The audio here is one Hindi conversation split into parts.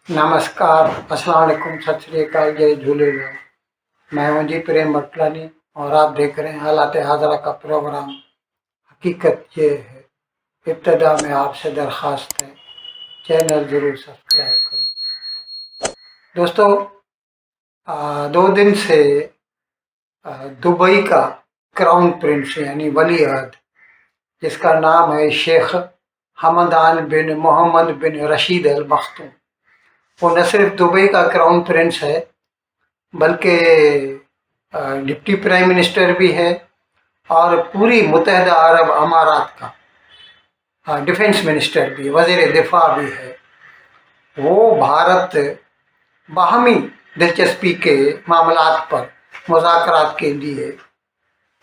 नमस्कार, अस्सलाम वालेकुम, सत श्री अकाल, जय झूलेलाल। मैं हूं जी प्रेम मटलानी और आप देख रहे हैं हालात हाजरा का प्रोग्राम। हकीकत ये है, इब्तदा में आपसे दरख्वास्त है, चैनल ज़रूर सब्सक्राइब करें। दोस्तों, 2 दिन से दुबई का क्राउन प्रिंस यानी वली अहद, जिसका नाम है शेख हमदान बिन मोहम्मद बिन रशीद अल मख्तूम, वो न सिर्फ दुबई का क्राउन प्रिंस है बल्कि डिप्टी प्राइम मिनिस्टर भी है और पूरी मुत्तहदा अरब अमारात का डिफेंस मिनिस्टर भी, वज़ीर दिफा भी है। वो भारत बाहमी दिलचस्पी के मामलात पर मुज़ाकरात के लिए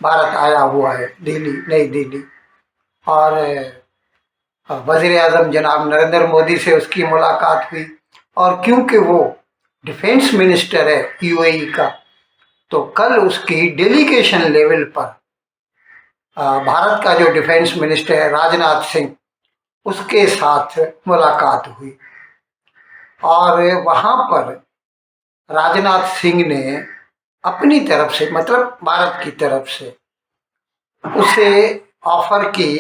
भारत आया हुआ है, दिल्ली, नई दिल्ली। और वज़ीर आज़म जनाब नरेंद्र मोदी से उसकी मुलाकात हुई। और क्योंकि वो डिफेंस मिनिस्टर है यूएई का, तो कल उसकी डेलीगेशन लेवल पर भारत का जो डिफेंस मिनिस्टर है राजनाथ सिंह, उसके साथ मुलाकात हुई। और वहाँ पर राजनाथ सिंह ने अपनी तरफ से, मतलब भारत की तरफ से, उसे ऑफर की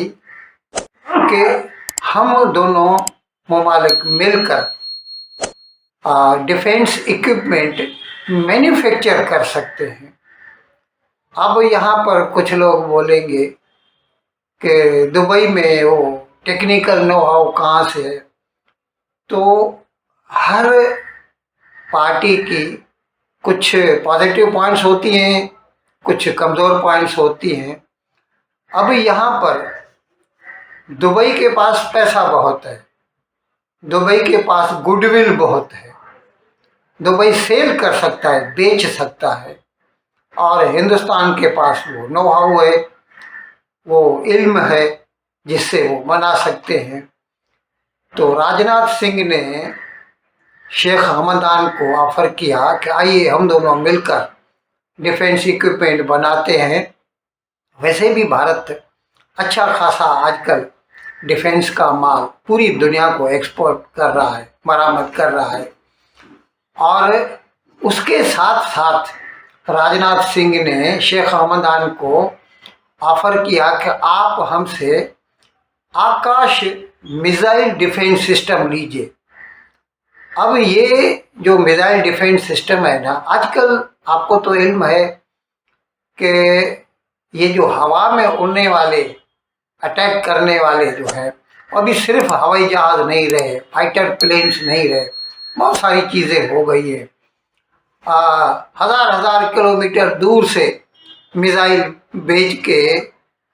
कि हम दोनों ममालिक मिलकर डिफेंस इक्विपमेंट मैन्युफैक्चर कर सकते हैं। अब यहाँ पर कुछ लोग बोलेंगे कि दुबई में वो टेक्निकल नो हाउ कहाँ से है। तो हर पार्टी की कुछ पॉजिटिव पॉइंट्स होती हैं, कुछ कमज़ोर पॉइंट्स होती हैं। अब यहाँ पर दुबई के पास पैसा बहुत है, दुबई के पास गुडविल बहुत है, दुबई सेल कर सकता है, बेच सकता है। और हिंदुस्तान के पास वो नो हाउ है, वो इल्म है जिससे वो बना सकते हैं। तो राजनाथ सिंह ने शेख हमदान को ऑफर किया कि आइए हम दोनों मिलकर डिफेंस इक्विपमेंट बनाते हैं। वैसे भी भारत अच्छा खासा आजकल डिफेंस का माल पूरी दुनिया को एक्सपोर्ट कर रहा है, बरामद कर रहा है। और उसके साथ साथ राजनाथ सिंह ने शेख हमदान को ऑफर किया कि आप हमसे आकाश मिसाइल डिफेंस सिस्टम लीजिए। अब ये जो मिसाइल डिफेंस सिस्टम है ना, आजकल आपको तो इल्म है कि ये जो हवा में उड़ने वाले, अटैक करने वाले जो है, अभी सिर्फ हवाई जहाज नहीं रहे, फाइटर प्लेन्स नहीं रहे, बहुत सारी चीज़ें हो गई है। हज़ार हज़ार किलोमीटर दूर से मिसाइल भेज के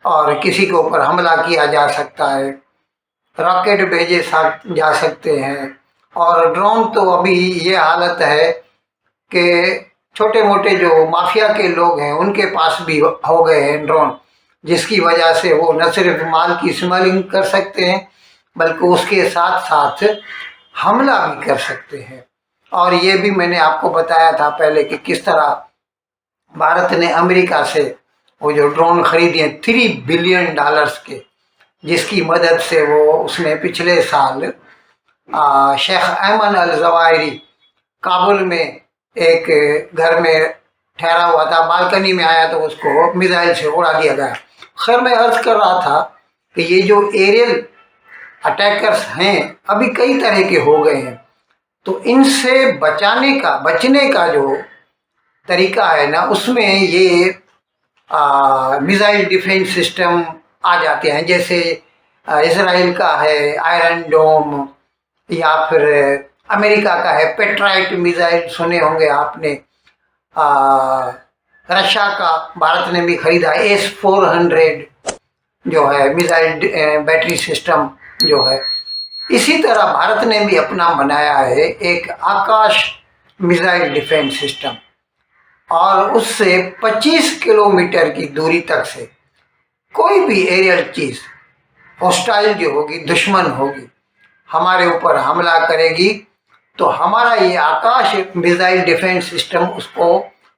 और किसी के ऊपर हमला किया जा सकता है, रॉकेट भेजे जा सकते हैं। और ड्रोन तो अभी ये हालत है कि छोटे मोटे जो माफिया के लोग हैं उनके पास भी हो गए हैं ड्रोन, जिसकी वजह से वो न सिर्फ माल की स्मगलिंग कर सकते हैं बल्कि उसके साथ साथ हमला भी कर सकते हैं। और ये भी मैंने आपको बताया था पहले कि किस तरह भारत ने अमेरिका से वो जो ड्रोन खरीदे 3 बिलियन डॉलर्स के, जिसकी मदद से वो उसने पिछले साल Sheikh Ayman al Zawahiri Kabul में एक घर में ठहरा हुआ था, बालकनी में आया तो उसको मिसाइल से उड़ा दिया गया। खैर, मैं अर्ज कर रहा था कि ये जो एरियल अटैकर्स हैं अभी कई तरह के हो गए हैं, तो इनसे बचने का जो तरीका है ना, उसमें ये मिसाइल डिफेंस सिस्टम आ जाते हैं। जैसे इसराइल का है आयरन डोम, या फिर अमेरिका का है पेट्राइट मिसाइल, सुने होंगे आपने। रशिया का भारत ने भी खरीदा S-400 जो है मिसाइल बैटरी सिस्टम जो है। इसी तरह भारत ने भी अपना बनाया है एक आकाश मिसाइल डिफेंस सिस्टम, और उससे 25 किलोमीटर की दूरी तक से कोई भी एरियल चीज़ हॉस्टाइल जो होगी, दुश्मन होगी, हमारे ऊपर हमला करेगी, तो हमारा ये आकाश मिसाइल डिफेंस सिस्टम उसको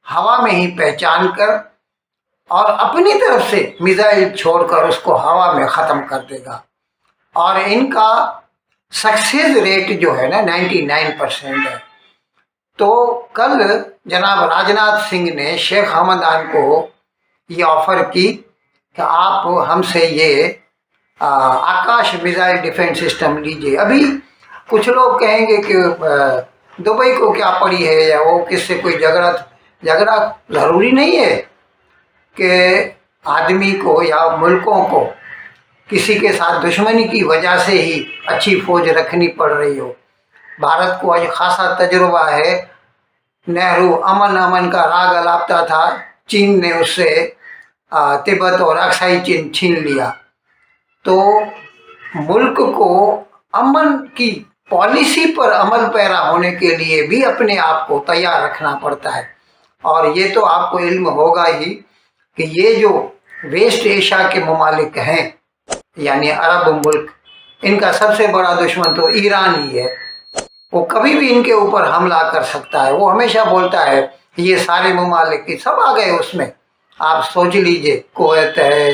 हवा में ही पहचान कर और अपनी तरफ से मिसाइल छोड़कर उसको हवा में ख़त्म कर देगा। और इनका सक्सेस रेट जो है ना 99% है। तो कल जनाब राजनाथ सिंह ने शेख हमदान को ये ऑफर की कि आप हमसे ये आकाश मिसाइल डिफेंस सिस्टम लीजिए। अभी कुछ लोग कहेंगे कि दुबई को क्या पड़ी है या वो किससे कोई झगड़ा झगड़ा ज़रूरी नहीं है कि आदमी को या मुल्कों को किसी के साथ दुश्मनी की वजह से ही अच्छी फौज रखनी पड़ रही हो। भारत को आज खासा तजुर्बा है। नेहरू अमन अमन का राग अलापता था, चीन ने उससे तिब्बत और अक्साई चीन छीन लिया। तो मुल्क को अमन की पॉलिसी पर अमल पैरा होने के लिए भी अपने आप को तैयार रखना पड़ता है। और ये तो आपको इल्म होगा ही कि ये जो वेस्ट एशिया के ममालिक हैं यानी अरब मुल्क, इनका सबसे बड़ा दुश्मन तो ईरान ही है। वो कभी भी इनके ऊपर हमला कर सकता है। वो हमेशा बोलता है ये सारे ममालिक की सब आ गए उसमें। आप सोच लीजिए कुवैत है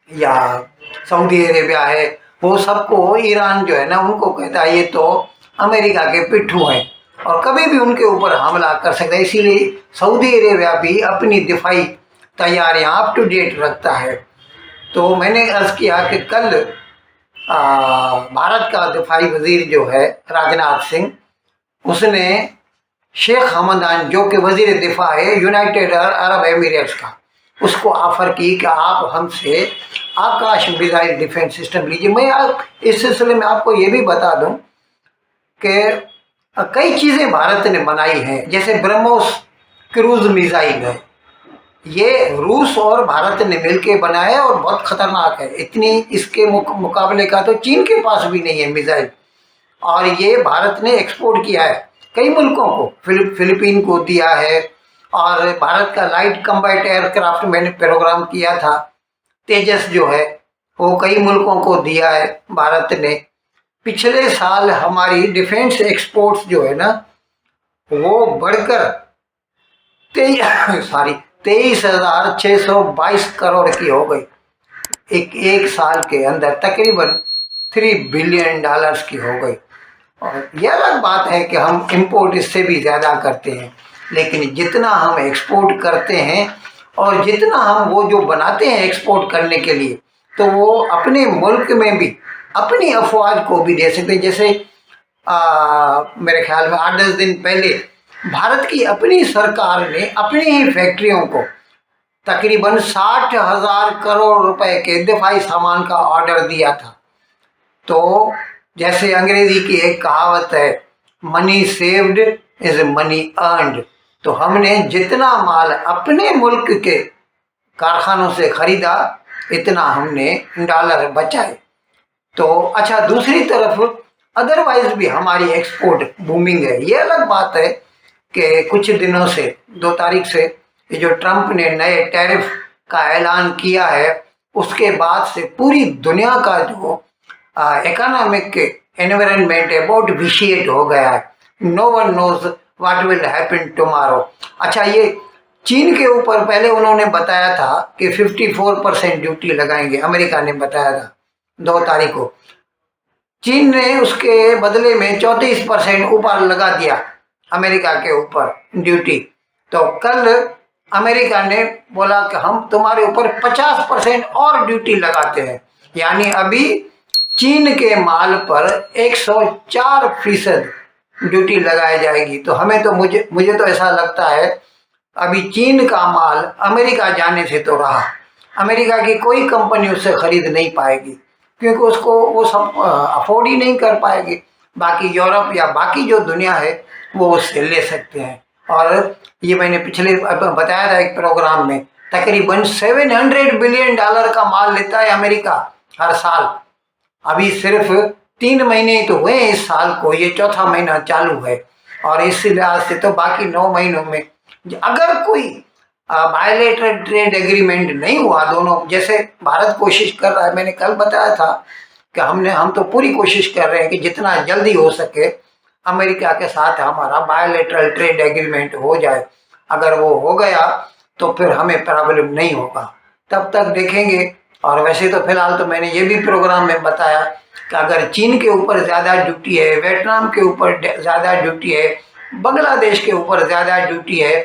या सऊदी अरेबिया है, वो सबको ईरान जो है ना उनको कहता है ये तो अमेरिका के पिट्ठू हैं और कभी भी उनके ऊपर हमला कर सकता है। इसीलिए सऊदी अरेबिया भी अपनी दिफाई तैयारियां अप टू डेट रखता है। तो मैंने अर्ज़ किया कि कल भारत का दिफाई वजीर जो है राजनाथ सिंह, उसने शेख हमदान जो कि वजीर दिफा है यूनाइटेड अरब एमिरेट्स का, उसको ऑफर की कि आप हमसे आकाश मिसाइल डिफेंस सिस्टम लीजिए। मैं इस सिलसिले में आपको ये भी बता दूं कि कई चीज़ें भारत ने बनाई हैं, जैसे ब्रह्मोस क्रूज मिसाइल है, ये रूस और भारत ने मिलकर बनाया है और बहुत खतरनाक है। इतनी इसके मुकाबले का तो चीन के पास भी नहीं है मिसाइल। और ये भारत ने एक्सपोर्ट किया है कई मुल्कों को, फिलीपीन को दिया है। और भारत का लाइट कम्बैट एयरक्राफ्ट मैंने प्रोग्राम किया था, तेजस जो है, वो कई मुल्कों को दिया है भारत ने। पिछले साल हमारी डिफेंस एक्सपोर्ट्स जो है ना वो बढ़कर 23,622 करोड़ की हो गई। एक साल के अंदर तकरीबन $3 बिलियन की हो गई। और यह अलग बात है कि हम इंपोर्ट इससे भी ज़्यादा करते हैं, लेकिन जितना हम एक्सपोर्ट करते हैं और जितना हम वो जो बनाते हैं एक्सपोर्ट करने के लिए, तो वो अपने मुल्क में भी अपनी अफवाज को भी दे सकते हैं। जैसे मेरे ख्याल में 8-10 दिन पहले भारत की अपनी सरकार ने अपनी ही फैक्ट्रियों को तकरीबन 60,000 करोड़ रुपए के दिफाई सामान का ऑर्डर दिया था। तो जैसे अंग्रेजी की एक कहावत है, money saved is money earned. तो हमने जितना माल अपने मुल्क के कारखानों से खरीदा, इतना हमने डॉलर बचाए। तो अच्छा, दूसरी तरफ अदरवाइज भी हमारी एक्सपोर्ट बूमिंग है। ये अलग बात है कि कुछ दिनों से 2 तारीख से ये जो ट्रंप ने नए टैरिफ का ऐलान किया है, उसके बाद से पूरी दुनिया का जो इकोनॉमिक एनवायरनमेंट है बहुत विशिएट हो गया है। No one knows what will happen tomorrow. अच्छा, ये चीन के ऊपर पहले उन्होंने बताया था कि 54% ड्यूटी लगाएंगे, अमेरिका ने बताया था 2 तारीख को। चीन ने उसके बदले में 34% ऊपर लगा दिया अमेरिका के ऊपर ड्यूटी। तो कल अमेरिका ने बोला कि हम तुम्हारे ऊपर 50% और ड्यूटी लगाते हैं, यानी अभी चीन के माल पर 104% ड्यूटी लगाई जाएगी। तो हमें तो मुझे तो ऐसा लगता है अभी चीन का माल अमेरिका जाने से तो रहा, अमेरिका की कोई कंपनी उससे खरीद नहीं पाएगी, क्योंकि उसको वो सब अफोर्ड ही नहीं कर पाएगी। बाकी यूरोप या बाकी जो दुनिया है वो उससे ले सकते हैं। और ये मैंने पिछले बताया था एक प्रोग्राम में, तकरीबन $700 बिलियन का माल लेता है अमेरिका हर साल। अभी सिर्फ 3 महीने ही तो हुए हैं इस साल को, ये 4था महीना चालू है। और इस लिहाज से तो बाकी 9 महीनों में अगर कोई बायलैटरल ट्रेड एग्रीमेंट नहीं हुआ दोनों, जैसे भारत कोशिश कर रहा है, मैंने कल बताया था कि हम तो पूरी कोशिश कर रहे हैं कि जितना जल्दी हो सके अमेरिका के साथ हमारा बायलैटरल ट्रेड एग्रीमेंट हो जाए। अगर वो हो गया तो फिर हमें प्रॉब्लम नहीं होगा, तब तक देखेंगे। और वैसे तो फिलहाल तो मैंने ये भी प्रोग्राम में बताया कि अगर चीन के ऊपर ज़्यादा ड्यूटी है, वियतनाम के ऊपर ज़्यादा ड्यूटी है, बांग्लादेश के ऊपर ज़्यादा ड्यूटी है,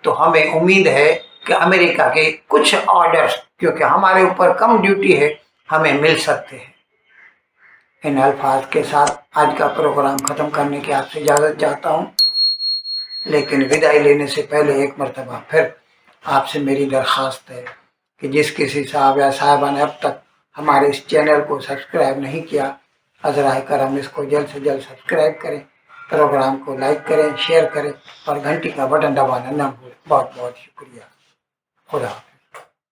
तो हमें उम्मीद है कि अमेरिका के कुछ ऑर्डर्स, क्योंकि हमारे ऊपर कम ड्यूटी है, हमें मिल सकते हैं। इन अल्फाज के साथ आज का प्रोग्राम ख़त्म करने की आपसे इजाज़त चाहता हूँ, लेकिन विदाई लेने से पहले एक मरतबा फिर आपसे मेरी दरख्वास्त है कि जिस किसी साहब या साहिबा ने अब तक हमारे इस चैनल को सब्सक्राइब नहीं किया, अज़राए करम इसको जल्द से जल्द सब्सक्राइब करें, प्रोग्राम को लाइक करें, शेयर करें और घंटी का बटन दबाना न भूलें। बहुत बहुत शुक्रिया। खुदा।